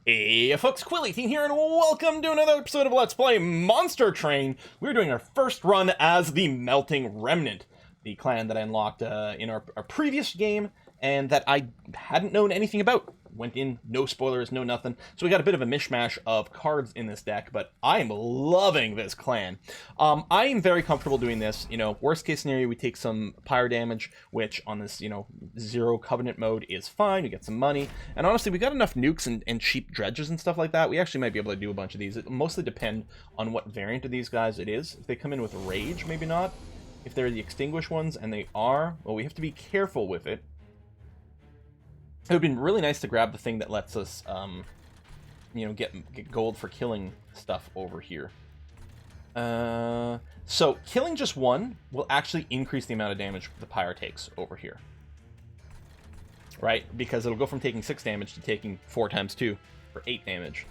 Hey folks, Quilly18 here, and welcome to another episode of Let's Play Monster Train. We're doing our first run as the Melting Remnant, the clan that I unlocked in our previous game, and that I hadn't known anything about. Went in, no spoilers, no nothing. So we got a bit of a mishmash of cards in this deck, but I am loving this clan. I am very comfortable doing this. You know, worst case scenario, we take some pyre damage, which on this, you know, zero covenant mode is fine. We get some money. And honestly, we got enough nukes and cheap dredges and stuff like that. We actually might be able to do a bunch of these. It mostly depend on what variant of these guys it is. If they come in with rage, maybe not. If they're the extinguished ones, and they are, well, we have to be careful with it. It would have been really nice to grab the thing that lets us, you know, get gold for killing stuff over here. So killing just one will actually increase the amount of damage the pyre takes over here. Right? Because it'll go from taking 6 damage to taking 4 times 2 for 8 damage.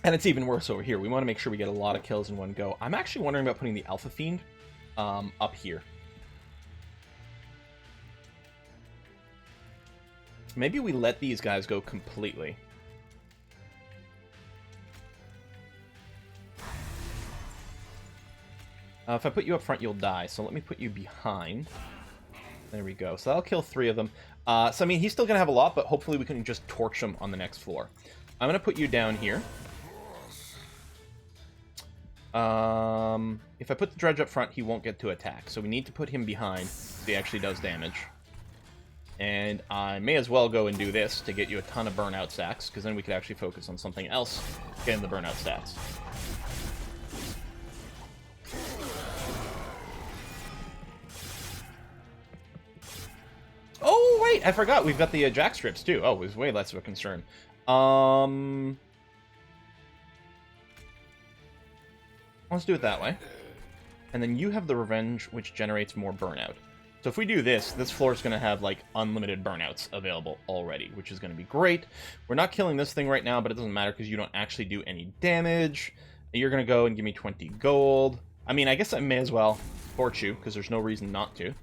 And it's even worse over here. We want to make sure we get a lot of kills in one go. I'm actually wondering about putting the Alpha Fiend up here. Maybe we let these guys go completely. If I put you up front, you'll die. So let me put you behind. There we go. So that'll kill 3 of them. So, I mean, he's still going to have a lot, but hopefully we can just torch him on the next floor. I'm going to put you down here. If I put the dredge up front, he won't get to attack. So we need to put him behind so he actually does damage. And I may as well go and do this to get you a ton of burnout stacks, because then we could actually focus on something else, getting the burnout stats. Oh, wait, I forgot. We've got the jack strips, too. Oh, it was way less of a concern. Let's do it that way. And then you have the revenge, which generates more burnout. So if we do this, this floor is going to have, like, unlimited burnouts available already, which is going to be great. We're not killing this thing right now, but it doesn't matter because you don't actually do any damage. You're going to go and give me 20 gold. I mean, I guess I may as well torch you, because there's no reason not to.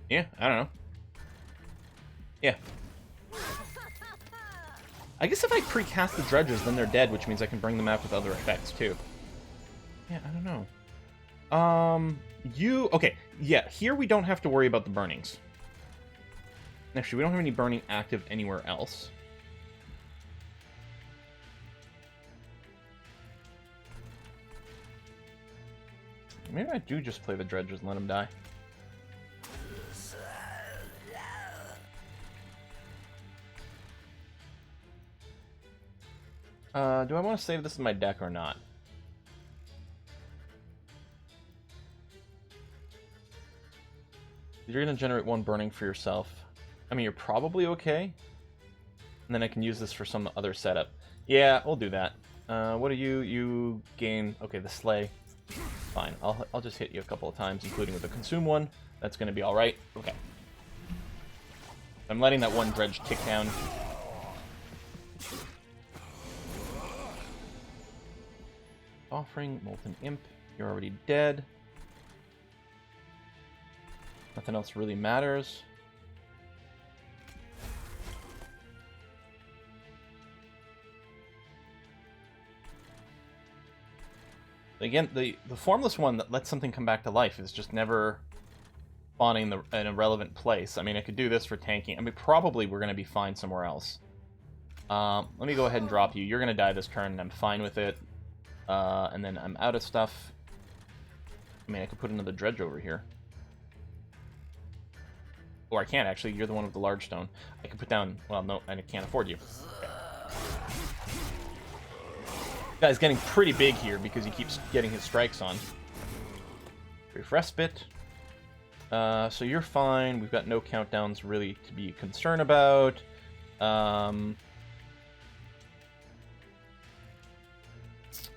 Yeah, I don't know. Yeah. I guess if I precast the dredges, then they're dead, which means I can bring them out with other effects, too. Yeah, I don't know. Okay, yeah, here we don't have to worry about the burnings. Actually, we don't have any burning active anywhere else. Maybe I do just play the dredges and let them die. Do I want to save this in my deck or not? You're going to generate 1 burning for yourself. I mean, you're probably okay. And then I can use this for some other setup. Yeah, we'll do that. What do you gain? Okay, the Slay. Fine, I'll just hit you a couple of times, including with the Consume one. That's going to be alright. Okay. I'm letting that 1 dredge tick down. Offering, Molten Imp, you're already dead. Nothing else really matters. Again, the formless one that lets something come back to life is just never spawning in a relevant place. I mean, I could do this for tanking. I mean, probably we're going to be fine somewhere else. Let me go ahead and drop you. You're going to die this turn, and I'm fine with it. And then I'm out of stuff. I mean, I could put another dredge over here. Or I can't, actually. You're the one with the large stone. I could put down... Well, no, I can't afford you. Okay. Guy's getting pretty big here because he keeps getting his strikes on. Brief respite. So you're fine. We've got no countdowns really to be concerned about.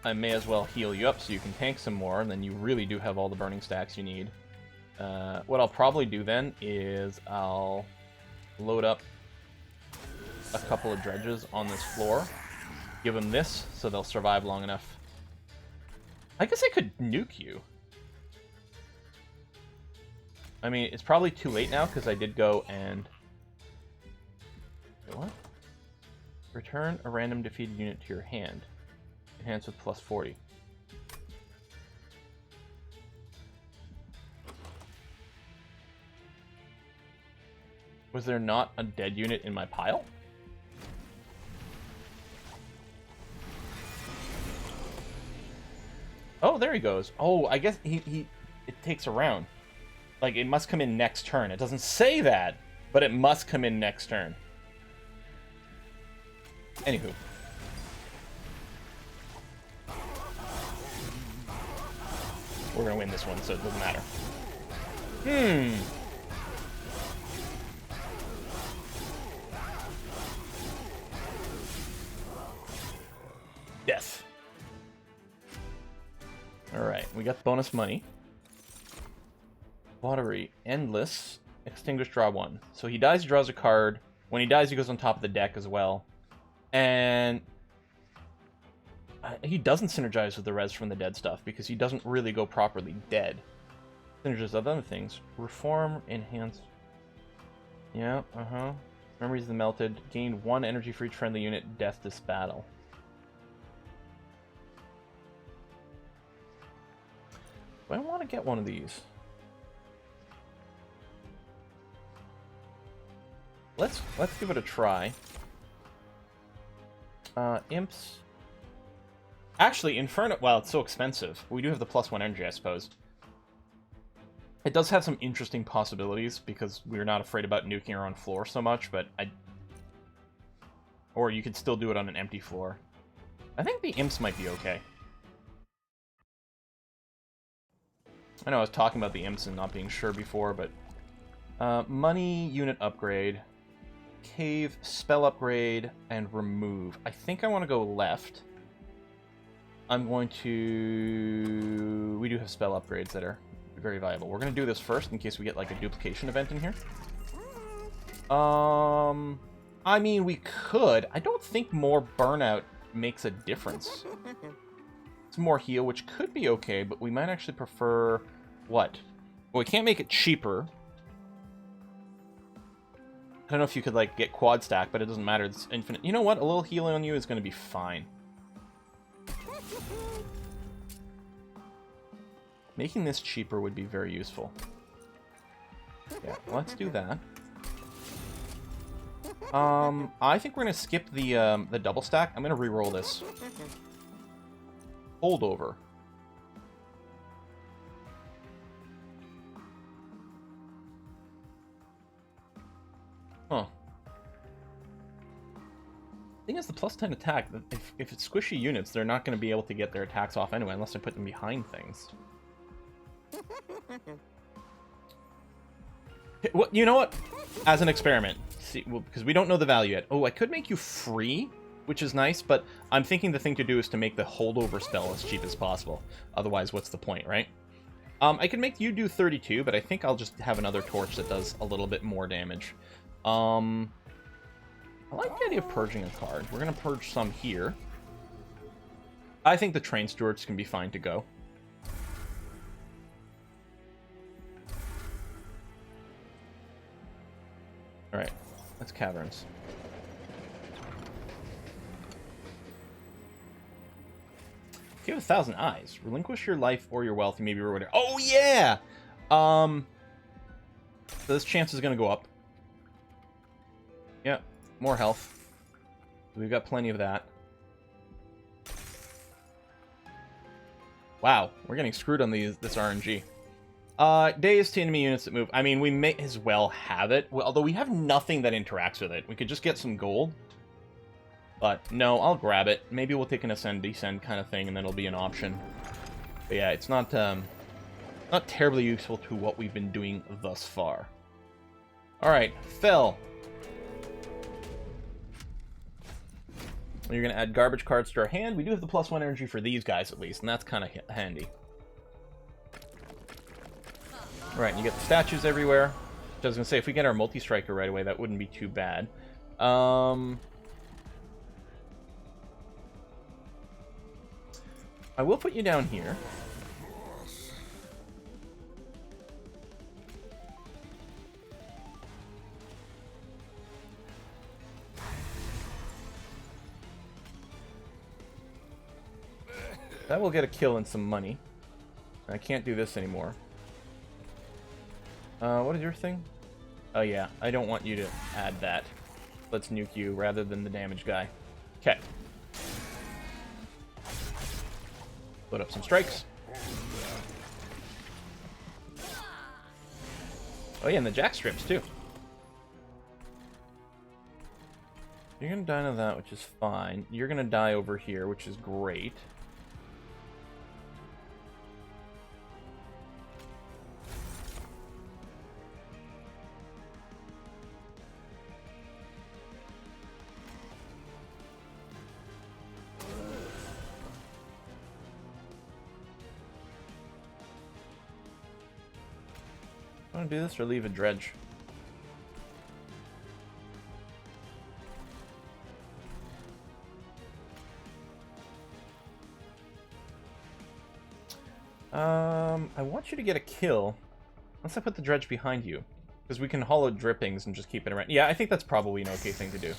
I may as well heal you up so you can tank some more, and then you really do have all the burning stacks you need. What I'll probably do then is I'll load up a couple of dredges on this floor, give them this so they'll survive long enough. I guess I could nuke you. I mean, it's probably too late now because I did go and... Wait, what? Return a random defeated unit to your hand. Enhance with plus 40. Was there not a dead unit in my pile? Oh, there he goes. Oh, I guess it takes a round. Like, it must come in next turn. It doesn't say that, but it must come in next turn. Anywho. We're gonna win this one, so it doesn't matter. Death. Alright, we got bonus money. Lottery. Endless. Extinguish, draw one. So he dies, he draws a card. When he dies, he goes on top of the deck as well. And he doesn't synergize with the res from the dead stuff because he doesn't really go properly dead. Synergies with other things. Reform, enhance. Yeah, Memories of the Melted. Gain 1 energy for each friendly unit. Death this battle. Do I want to get one of these? Let's give it a try. Imps. Actually, Inferno... Well, it's so expensive. We do have the +1 energy, I suppose. It does have some interesting possibilities, because we're not afraid about nuking our own floor so much, but I... Or you could still do it on an empty floor. I think the Imps might be okay. I know I was talking about the Imps and not being sure before, but... money, unit upgrade... Cave, spell upgrade, and remove. I think I want to go left. I'm going to... We do have spell upgrades that are very viable. We're going to do this first in case we get like a duplication event in here. I mean, we could. I don't think more burnout makes a difference. It's more heal, which could be okay, but we might actually prefer... What? Well, we can't make it cheaper. I don't know if you could, like, get quad stack, but it doesn't matter. It's infinite. You know what? A little healing on you is going to be fine. Making this cheaper would be very useful. Yeah, let's do that. I think we're going to skip the double stack. I'm going to re-roll this. Holdover. Huh. Thing is, the +10 attack, if it's squishy units, they're not going to be able to get their attacks off anyway, unless I put them behind things. Well, you know what? As an experiment. See, well, because we don't know the value yet. Oh, I could make you free, which is nice, but I'm thinking the thing to do is to make the holdover spell as cheap as possible. Otherwise, what's the point, right? I can make you do 32, but I think I'll just have another torch that does a little bit more damage. I like the idea of purging a card. We're going to purge some here. I think the Train Stewards can be fine to go. Alright, that's Caverns. If you have 1,000 eyes, relinquish your life or your wealth, you may be rewarded. Oh, yeah! So this chance is going to go up. Yeah, more health. We've got plenty of that. Wow, we're getting screwed on this RNG. Days to enemy units that move. I mean, we may as well have it. Well, although we have nothing that interacts with it. We could just get some gold. But no, I'll grab it. Maybe we'll take an ascend-descend kind of thing, and then it'll be an option. But yeah, it's not terribly useful to what we've been doing thus far. Alright, Phil. You're going to add garbage cards to our hand. We do have the +1 energy for these guys, at least, and that's kind of handy. Right, and you get the statues everywhere. So I was going to say, if we get our multi-striker right away, that wouldn't be too bad. I will put you down here. That will get a kill and some money. I can't do this anymore. What is your thing? Oh yeah, I don't want you to add that. Let's nuke you rather than the damage guy. Okay. Put up some strikes. Oh yeah, and the jack strips too. You're gonna die to that, which is fine. You're gonna die over here, which is great. Want to do this or leave a dredge? I want you to get a kill. Unless I put the dredge behind you. Because we can hollow drippings and just keep it around. Yeah, I think that's probably an okay thing to do.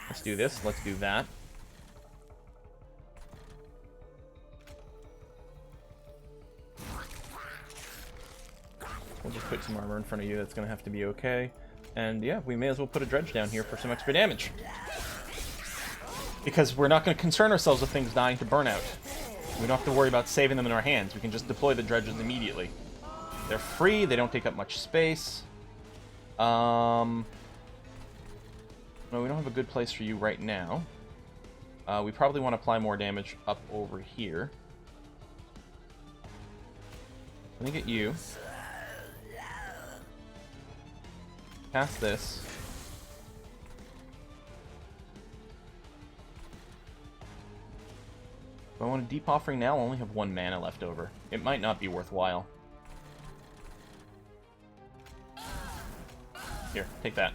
Let's do this. Let's do that. We'll just put some armor in front of you. That's going to have to be okay. And yeah, we may as well put a dredge down here for some extra damage. Because we're not going to concern ourselves with things dying to burnout. We don't have to worry about saving them in our hands. We can just deploy the dredges immediately. They're free. They don't take up much space. No, we don't have a good place for you right now. We probably want to apply more damage up over here. Let me get you. Cast this. If I want a deep offering now, I'll only have 1 mana left over. It might not be worthwhile. Here, take that.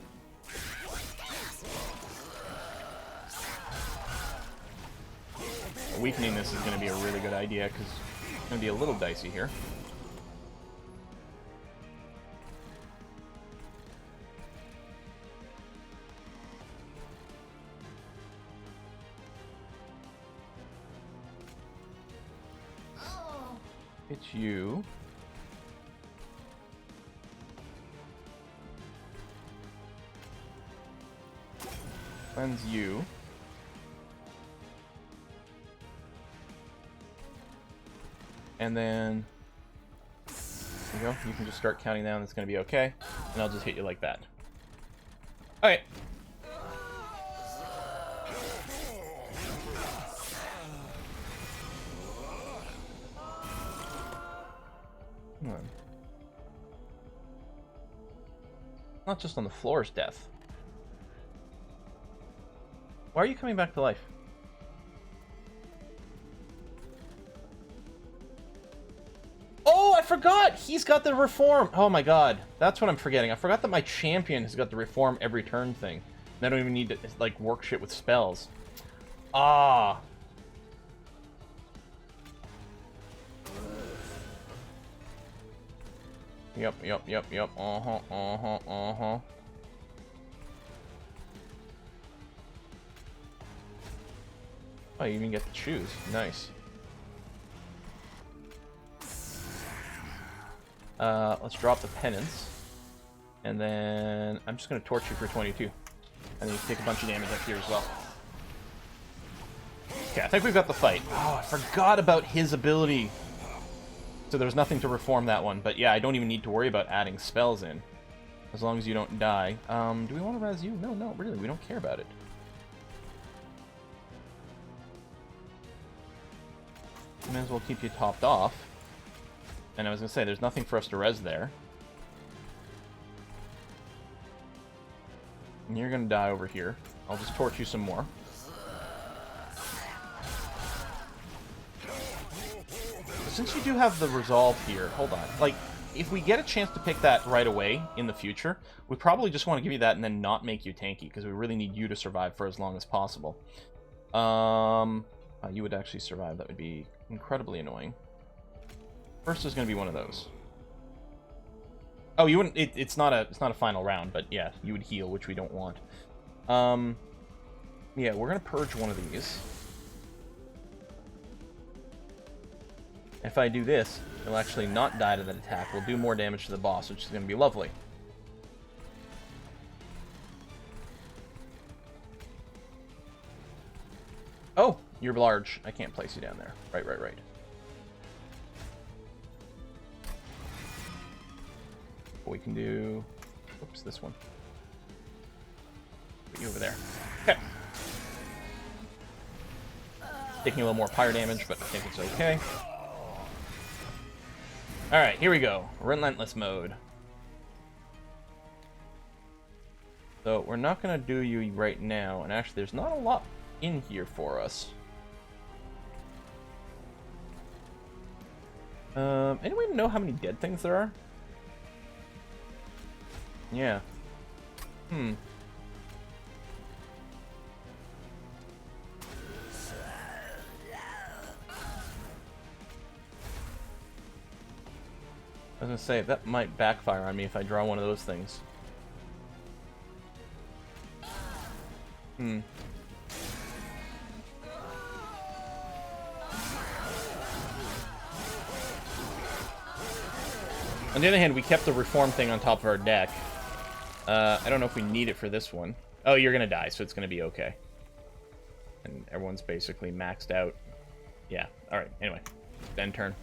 Weakening this is going to be a really good idea, because it's going to be a little dicey here. It's you. Cleanse you. And then, there you go. You can just start counting down. It's going to be okay. And I'll just hit you like that. Alright. Come on. Not just on the floor's death. Why are you coming back to life? Oh, I forgot! He's got the reform! Oh my god. That's what I'm forgetting. I forgot that my champion has got the reform every turn thing. And I don't even need to, like, work shit with spells. Ah. Yep. Uh-huh. Oh, you even get to choose. Nice. Let's drop the penance. And then I'm just going to torch you for 22. And then you take a bunch of damage up here as well. Okay, I think we've got the fight. Oh, I forgot about his ability. So there was nothing to reform that one. But yeah, I don't even need to worry about adding spells in. As long as you don't die. Do we want to res you? No, really. We don't care about it. May as well keep you topped off. And I was going to say, there's nothing for us to res there. And you're going to die over here. I'll just torch you some more. But since you do have the resolve here, hold on. Like, if we get a chance to pick that right away in the future, we probably just want to give you that and then not make you tanky, because we really need you to survive for as long as possible. You would actually survive. That would be incredibly annoying. First is going to be one of those. Oh, you wouldn't. It's not a final round, but yeah, you would heal, which we don't want. Yeah, we're going to purge one of these. If I do this, it'll actually not die to that attack. We'll do more damage to the boss, which is going to be lovely. Oh, you're large. I can't place you down there. Right. We can do... Oops, this one. Put you over there. Okay. Taking a little more fire damage, but I think it's okay. Alright, here we go. Relentless mode. So, we're not going to do you right now, and actually there's not a lot in here for us. Anyone know how many dead things there are? Yeah. I was gonna say, that might backfire on me if I draw one of those things. On the other hand, we kept the reform thing on top of our deck. I don't know if we need it for this one. Oh, you're gonna die, so it's gonna be okay. And everyone's basically maxed out. Yeah, alright, anyway. End turn.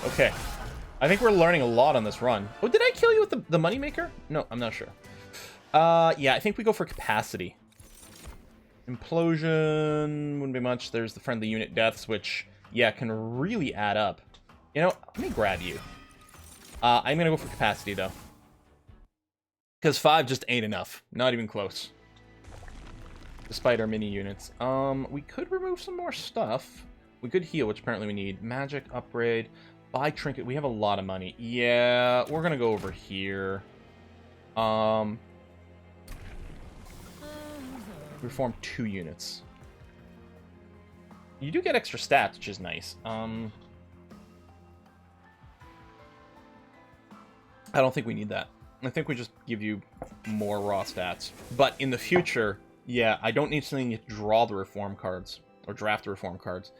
Okay. I think we're learning a lot on this run. Oh, did I kill you with the moneymaker? No, I'm not sure. Yeah, I think we go for capacity. Implosion wouldn't be much. There's the friendly unit deaths, which, yeah, can really add up. You know, let me grab you. I'm gonna go for capacity, though. Because 5 just ain't enough. Not even close. Despite our mini units. We could remove some more stuff. We could heal, which apparently we need. Magic, upgrade, buy trinket. We have a lot of money. Yeah, we're gonna go over here. Reform 2 units. You do get extra stats, which is nice. I don't think we need that. I think we just give you more raw stats. But in the future, yeah, I don't need something to draw the reform cards. Or draft the reform cards.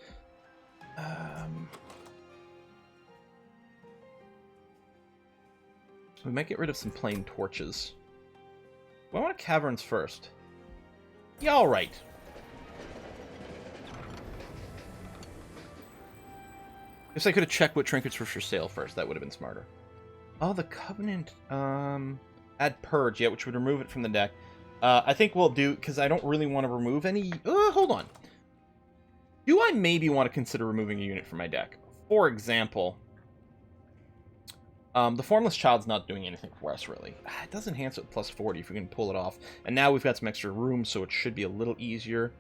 We might get rid of some plain torches. Well, I want caverns first. Yeah, alright. Guess I could have checked what trinkets were for sale first. That would have been smarter. Oh, the Covenant. Add Purge, yeah, which would remove it from the deck. I think we'll do, because I don't really want to remove any... hold on. Do I maybe want to consider removing a unit from my deck? For example, the Formless Child's not doing anything for us, really. It does enhance it with plus 40 if we can pull it off. And now we've got some extra room, so it should be a little easier.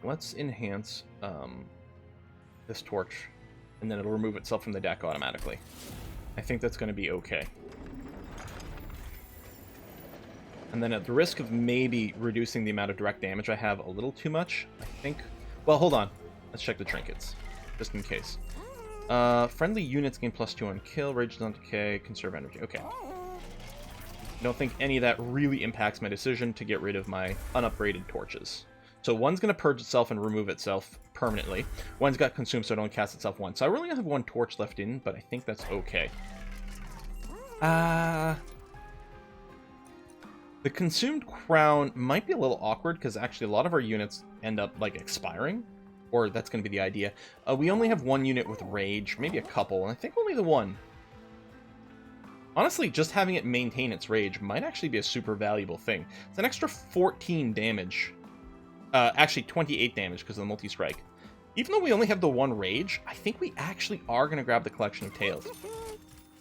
Let's enhance this torch, and then it'll remove itself from the deck automatically. I think that's going to be okay. And then at the risk of maybe reducing the amount of direct damage I have a little too much, I think... Well, hold on. Let's check the trinkets, just in case. Friendly units gain +2 on kill, rage does not decay, conserve energy. Okay. I don't think any of that really impacts my decision to get rid of my unupgraded torches. So one's going to purge itself and remove itself permanently. One's got consumed so it only casts itself once. So I really only have one torch left in, but I think that's okay. The consumed crown might be a little awkward, because actually a lot of our units end up, like, expiring. Or that's going to be the idea. We only have one unit with rage, maybe a couple, and I think only the one. Honestly, just having it maintain its rage might actually be a super valuable thing. It's an extra 14 damage. Actually, 28 damage because of the multi-strike. Even though we only have the one rage, I think we actually are going to grab the collection of tails.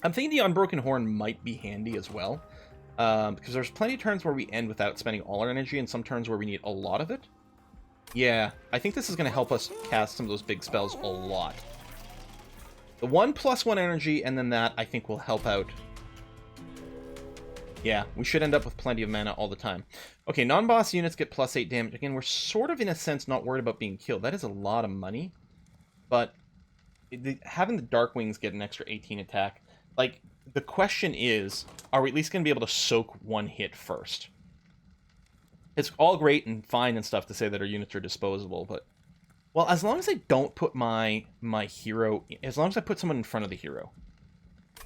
I'm thinking the Unbroken Horn might be handy as well. Because there's plenty of turns where we end without spending all our energy, and some turns where we need a lot of it. Yeah, I think this is going to help us cast some of those big spells a lot. The 1+1 energy, and then that, I think will help out. Yeah, we should end up with plenty of mana all the time. Okay, non-boss units get +8 damage. Again, we're sort of, in a sense, not worried about being killed. That is a lot of money. but having the Dark Wings get an extra 18 attack, like, the question is, are we at least going to be able to soak one hit first? It's all great and fine and stuff to say that our units are disposable, but... Well, as long as I don't put my hero... As long as I put someone in front of the hero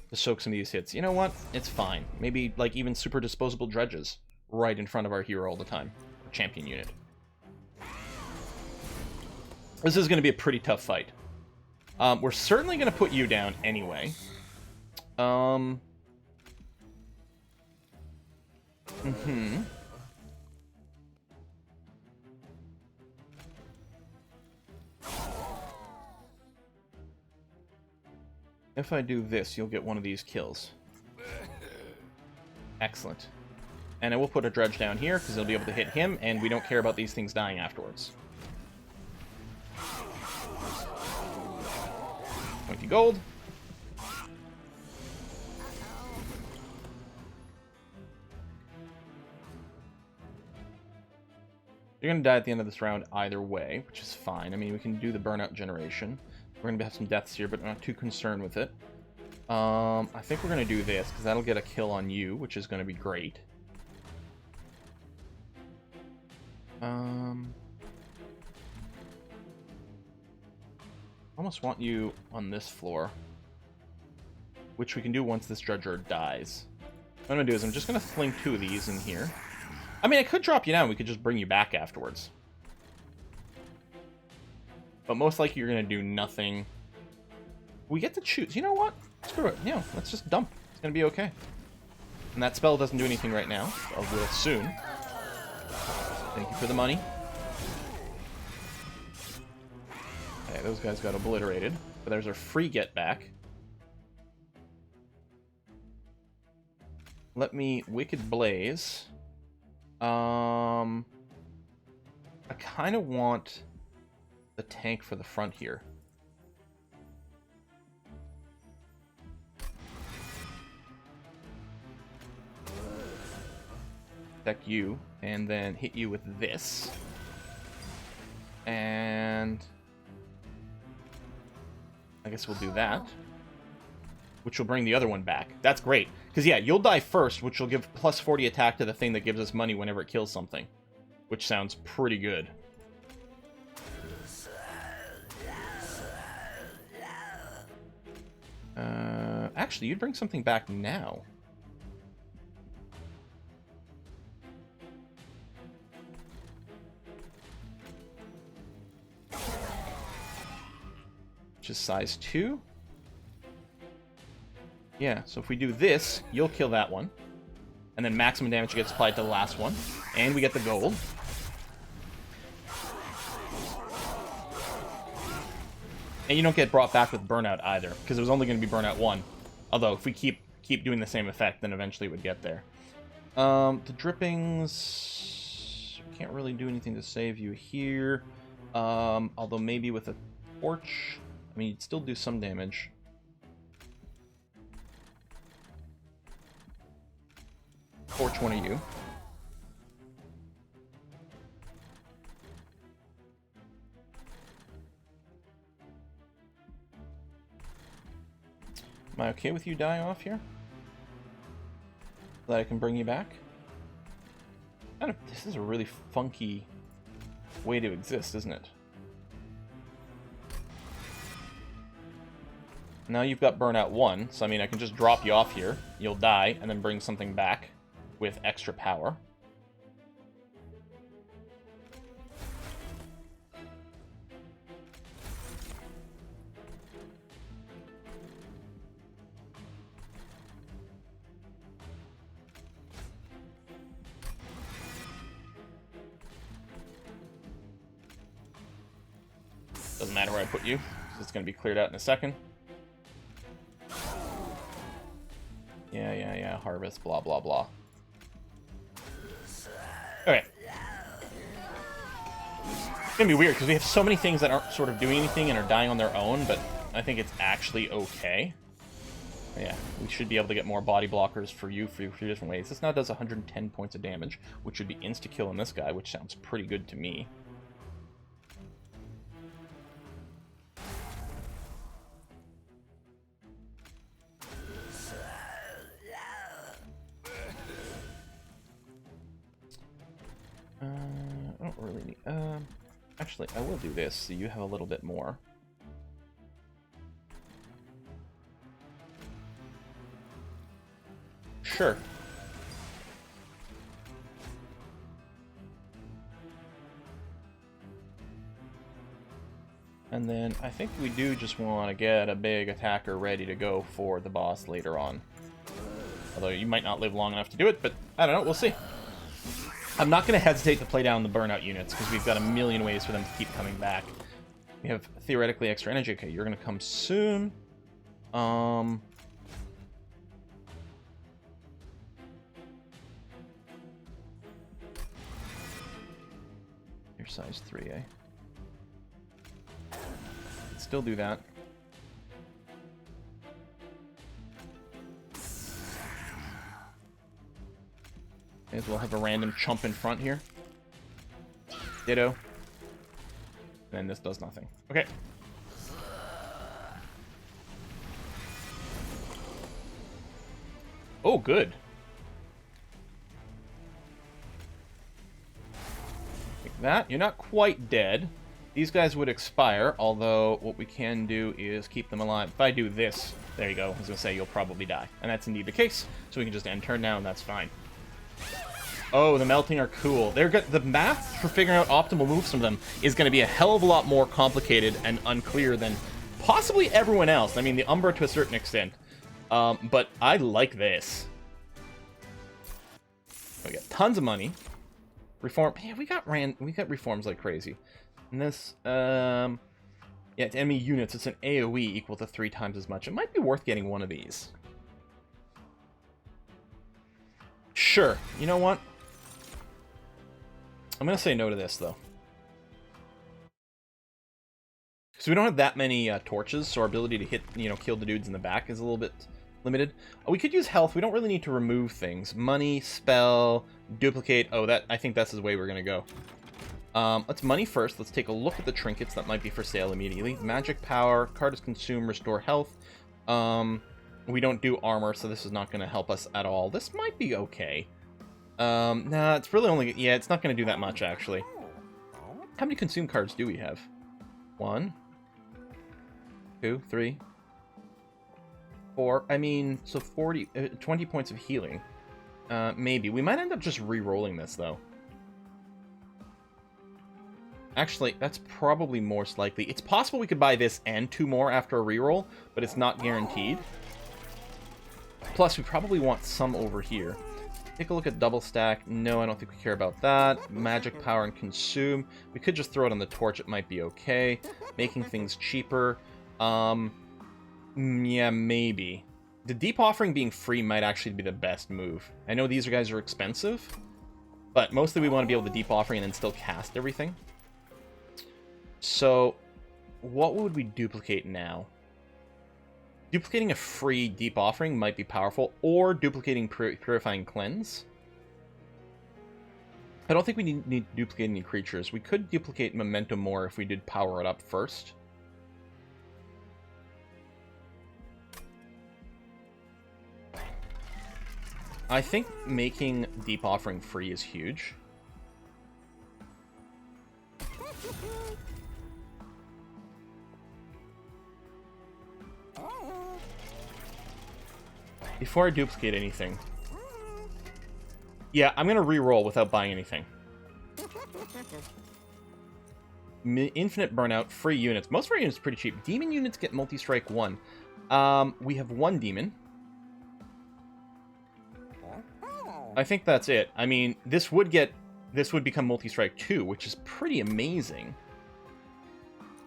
to soak some of these hits, you know what? It's fine. Maybe, like, even super disposable dredges right in front of our hero all the time. Champion unit. This is going to be a pretty tough fight. We're certainly going to put you down anyway. If I do this, you'll get one of these kills. Excellent. And I will put a dredge down here, because they'll be able to hit him, and we don't care about these things dying afterwards. 20 gold. You're going to die at the end of this round either way, which is fine. I mean, we can do the burnout generation. We're going to have some deaths here, but I'm not too concerned with it. I think we're going to do this, because that'll get a kill on you, which is going to be great. Almost want you on this floor, which we can do once this dredger dies. What I'm going to do is I'm just going to fling 2 of these in here. I mean, I could drop you down. We could just bring you back afterwards. But most likely you're going to do nothing. We get to choose. You know what? Screw it. Yeah, let's just dump. It's going to be okay. And that spell doesn't do anything right now. So will soon. Thank you for the money. Okay, those guys got obliterated. But there's our free get back. Let me Wicked Blaze. I kind of want the tank for the front here. Attack you, and then hit you with this. And I guess we'll do that. Which will bring the other one back. That's great. Because, yeah, you'll die first, which will give plus 40 attack to the thing that gives us money whenever it kills something. Which sounds pretty good. Actually, you'd bring something back now. Which is size 2. Yeah, so if we do this, you'll kill that one. And then maximum damage gets applied to the last one. And we get the gold. And you don't get brought back with burnout either, because it was only going to be burnout 1. Although, if we keep doing the same effect, then eventually it would get there. The drippings... Can't really do anything to save you here. Although maybe with a torch... I mean, you'd still do some damage. Torch one of you. Am I okay with you dying off here? So that I can bring you back? This is a really funky way to exist, isn't it? Now you've got burnout 1, so I mean I can just drop you off here, you'll die, and then bring something back with extra power. Doesn't matter where I put you, it's going to be cleared out in a second. Yeah, harvest, blah, blah, blah. Okay. It's gonna be weird, because we have so many things that aren't sort of doing anything and are dying on their own, but I think it's actually okay. Yeah, we should be able to get more body blockers for you for different ways. This now does 110 points of damage, which would be insta-kill in this guy, which sounds pretty good to me. Actually, I will do this, so you have a little bit more. Sure. And then I think we do just want to get a big attacker ready to go for the boss later on. Although you might not live long enough to do it, but I don't know, we'll see. I'm not going to hesitate to play down the burnout units, because we've got a million ways for them to keep coming back. We have theoretically extra energy. Okay, you're going to come soon. You're size 3, eh? Still do that. May as well have a random chump in front here. Ditto. And this does nothing. Okay. Oh, good. Like that. You're not quite dead. These guys would expire, although what we can do is keep them alive. If I do this, there you go. I was going to say you'll probably die. And that's indeed the case. So we can just end turn now, and that's fine. Oh, the melting are cool. They're good. The math for figuring out optimal moves from them is going to be a hell of a lot more complicated and unclear than possibly everyone else. I mean, the Umbra to a certain extent. But I like this. We got tons of money. Reform. Yeah, we got reforms like crazy. And this, yeah, it's enemy units. It's an AoE equal to 3 times as much. It might be worth getting one of these. Sure. You know what? I'm going to say no to this, though. So we don't have that many torches, so our ability to hit, kill the dudes in the back is a little bit limited. Oh, we could use health. We don't really need to remove things. Money, spell, duplicate. Oh, I think that's the way we're going to go. Let's money first. Let's take a look at the trinkets that might be for sale immediately. Magic power, card is consume, restore health. We don't do armor, so this is not going to help us at all. This might be okay. Nah, it's really only... Yeah, it's not going to do that much, actually. How many consume cards do we have? 1, 2, 3, 4. I mean, so 20 points of healing. Maybe. We might end up just re-rolling this, though. Actually, that's probably most likely. It's possible we could buy this and 2 more after a reroll, but it's not guaranteed. Plus, we probably want some over here. Take a look at double stack. No, I don't think we care about that. Magic power and consume. We could just throw it on the torch. It might be okay. Making things cheaper. Yeah, maybe. The deep offering being free might actually be the best move. I know these guys are expensive, but mostly we want to be able to deep offering and then still cast everything. So, what would we duplicate now? Duplicating a free deep offering might be powerful, or duplicating purifying cleanse. I don't think we need to duplicate any creatures. We could duplicate memento more if we did power it up first. I think making deep offering free is huge. Before I duplicate anything. Yeah, I'm going to re-roll without buying anything. Infinite burnout, free units. Most of our units are pretty cheap. Demon units get multi-strike 1. We have 1 demon. I think that's it. I mean, this would become multi-strike 2, which is pretty amazing.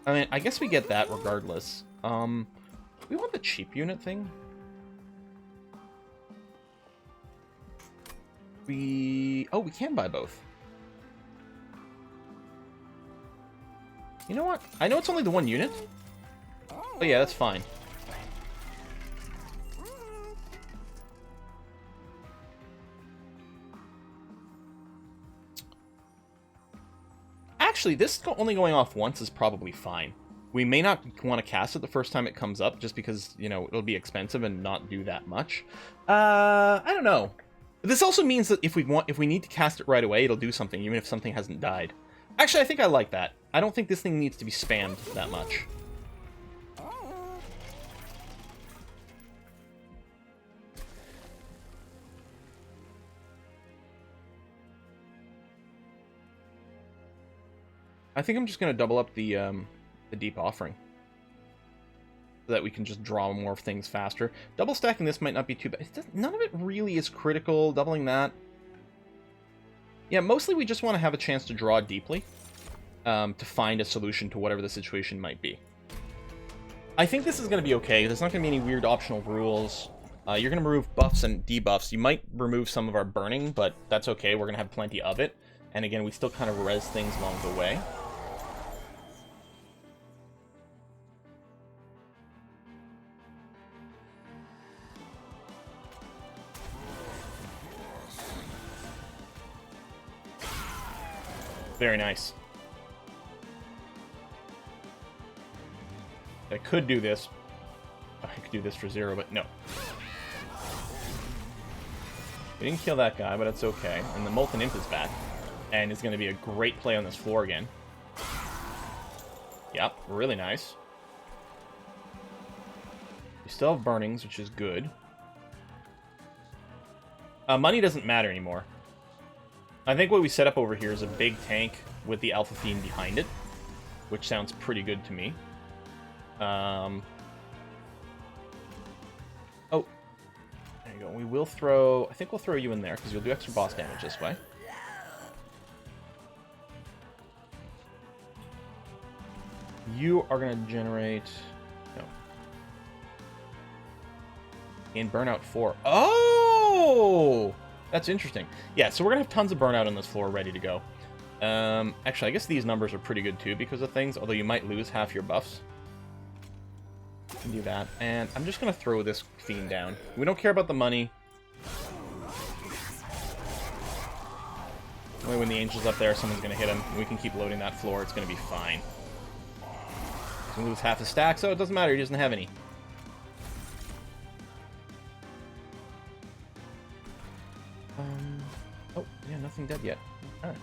I mean, I guess we get that regardless. We want the cheap unit thing. We can buy both. You know what? I know it's only the 1 unit. But yeah, that's fine. Actually, this only going off once is probably fine. We may not want to cast it the first time it comes up, just because, it'll be expensive and not do that much. I don't know. This also means that if we need to cast it right away, it'll do something, even if something hasn't died. Actually, I think I like that. I don't think this thing needs to be spammed that much. I think I'm just going to double up the Deep Offering, so that we can just draw more things faster. Double stacking this might not be too bad. None of it really is critical. Doubling that. Yeah, mostly we just want to have a chance to draw deeply, to find a solution to whatever the situation might be. I think this is going to be okay. There's not going to be any weird optional rules. You're going to remove buffs and debuffs. You might remove some of our burning, but that's okay. We're going to have plenty of it. And again, we still kind of res things along the way. Very nice. I could do this. I could do this for 0, but no. We didn't kill that guy, but it's okay. And the Molten Imp is back. And is going to be a great play on this floor again. Yep, really nice. We still have burnings, which is good. Money doesn't matter anymore. I think what we set up over here is a big tank with the Alpha Fiend behind it, which sounds pretty good to me. Oh, there you go. We will throw... I think we'll throw you in there, because you'll do extra boss damage this way. You are going to generate... No. In Burnout 4. Oh! That's interesting. Yeah, so we're going to have tons of burnout on this floor ready to go. Actually, I guess these numbers are pretty good too because of things, although you might lose half your buffs. You can do that. And I'm just going to throw this Fiend down. We don't care about the money. Only when the Angel's up there, someone's going to hit him. We can keep loading that floor. It's going to be fine. He's going to lose half his stack, so it doesn't matter. He doesn't have any. Oh, yeah, nothing dead yet. Alright.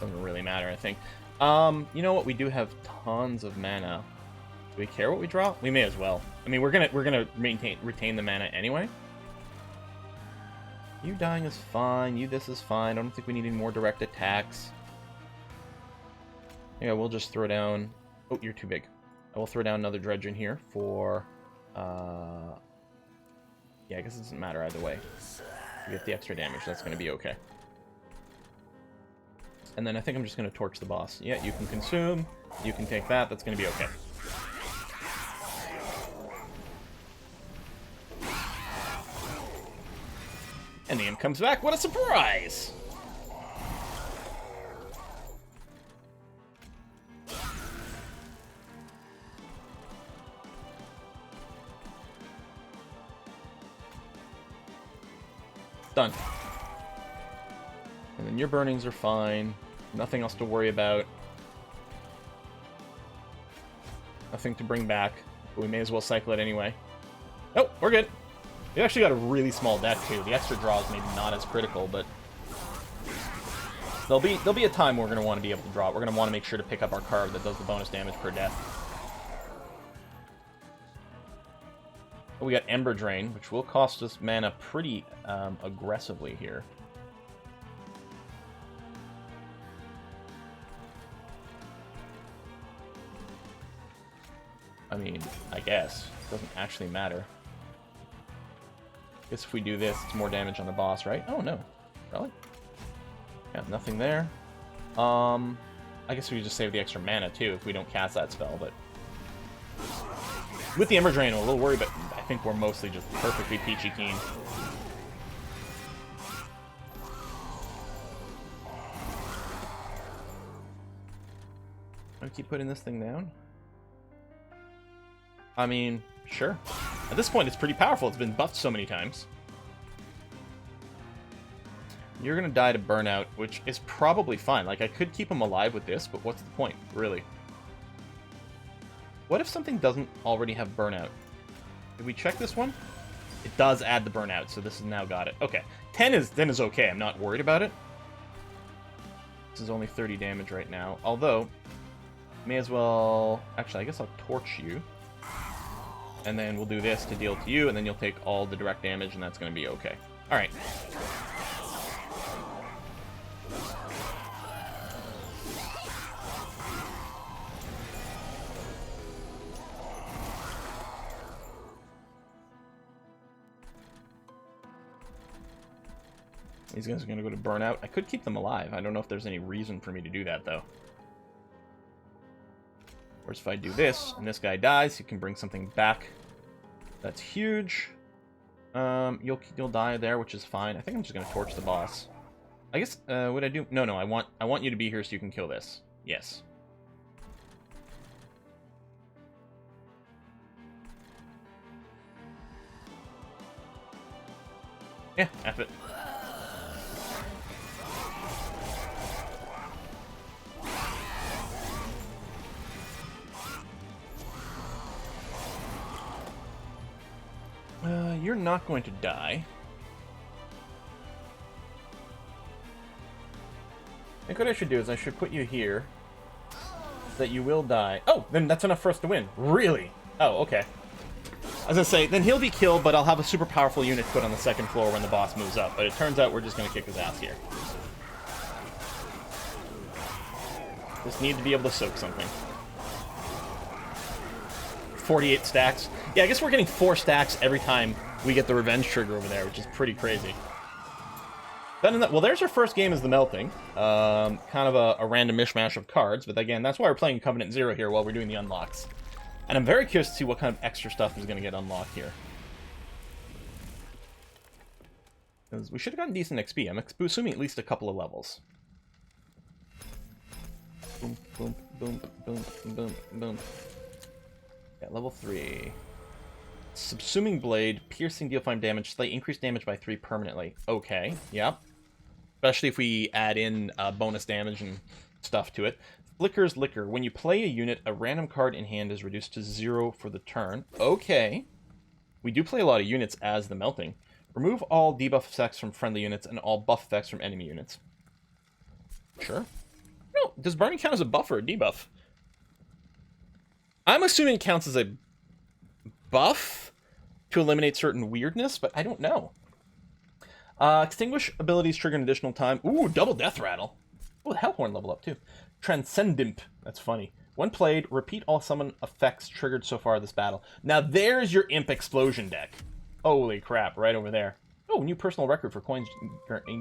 Doesn't really matter, I think. You know what? We do have tons of mana. Do we care what we draw? We may as well. I mean, we're gonna retain the mana anyway. You dying is fine. You this is fine. I don't think we need any more direct attacks. Yeah, we'll just throw down... Oh, you're too big. I will throw down another Dredge in here for... Yeah, I guess it doesn't matter either way. You get the extra damage. That's going to be okay. And then I think I'm just going to torch the boss. Yeah, you can consume. You can take that. That's going to be okay. And the imp comes back. What a surprise! Done. And then your burnings are fine. Nothing else to worry about. Nothing to bring back. But we may as well cycle it anyway. Oh, we're good. We actually got a really small deck too. The extra draw is maybe not as critical, but there'll be a time we're going to want to be able to draw it. We're going to want to make sure to pick up our card that does the bonus damage per death. We got Ember Drain, which will cost us mana pretty aggressively here. I mean, I guess. It doesn't actually matter. I guess if we do this, it's more damage on the boss, right? Oh, no. Really? Yeah, nothing there. I guess we just save the extra mana, too, if we don't cast that spell, but... With the Ember Drain, I'm a little worried, but I think we're mostly just perfectly peachy keen. I keep putting this thing down? I mean, sure. At this point, it's pretty powerful. It's been buffed so many times. You're gonna die to burnout, which is probably fine. Like, I could keep him alive with this, but what's the point, really? What if something doesn't already have burnout? Did we check this one? It does add the burnout, so this has now got it. Okay, 10 is okay. I'm not worried about it. This is only 30 damage right now. Although, may as well... Actually, I guess I'll torch you. And then we'll do this to deal to you, and then you'll take all the direct damage, and that's going to be okay. All right. These guys are going to go to burnout. I could keep them alive. I don't know if there's any reason for me to do that, though. Whereas if I do this, and this guy dies, you can bring something back. That's huge. You'll die there, which is fine. I think I'm just going to torch the boss. I guess, what I do... No, I want you to be here so you can kill this. Yes. Yeah, F it. You're not going to die. I think what I should do is I should put you here. That you will die. Oh, then that's enough for us to win. Really? Oh, okay. I was gonna say, then he'll be killed, but I'll have a super powerful unit put on the second floor when the boss moves up. But it turns out we're just gonna kick his ass here. Just need to be able to soak something. 48 stacks. Yeah, I guess we're getting 4 stacks every time we get the revenge trigger over there, which is pretty crazy. Well, there's our first game as the Melting. Kind of a random mishmash of cards, but again, that's why we're playing Covenant Zero here while we're doing the unlocks. And I'm very curious to see what kind of extra stuff is going to get unlocked here. Because we should have gotten decent XP. I'm assuming at least a couple of levels. Boom, boom, boom, boom, boom, boom. Yeah, level 3. Subsuming Blade, piercing, deal 5 damage, slight increased damage by 3 permanently. Okay, yep. Especially if we add in bonus damage and stuff to it. Flicker's Liquor. When you play a unit, a random card in hand is reduced to 0 for the turn. Okay. We do play a lot of units as the Melting. Remove all debuff effects from friendly units and all buff effects from enemy units. Sure. No, does burning count as a buff or a debuff? I'm assuming it counts as a buff to eliminate certain weirdness, but I don't know. Extinguish abilities trigger an additional time. Ooh, double death rattle. Oh, Hellhorned level up too. Transcendent. That's funny. When played, repeat all summon effects triggered so far this battle. Now there's your Imp Explosion deck. Holy crap, right over there. Oh, new personal record for coins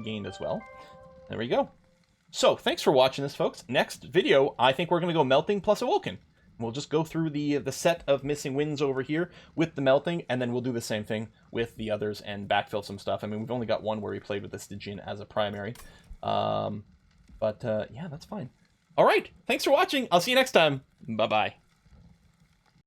gained as well. There we go. So, thanks for watching this, folks. Next video, I think we're going to go Melting plus Awoken. We'll just go through the set of missing wins over here with the Melting, and then we'll do the same thing with the others and backfill some stuff. I mean, we've only got one where we played with the Stygian as a primary. Yeah, that's fine. All right, thanks for watching. I'll see you next time. Bye-bye.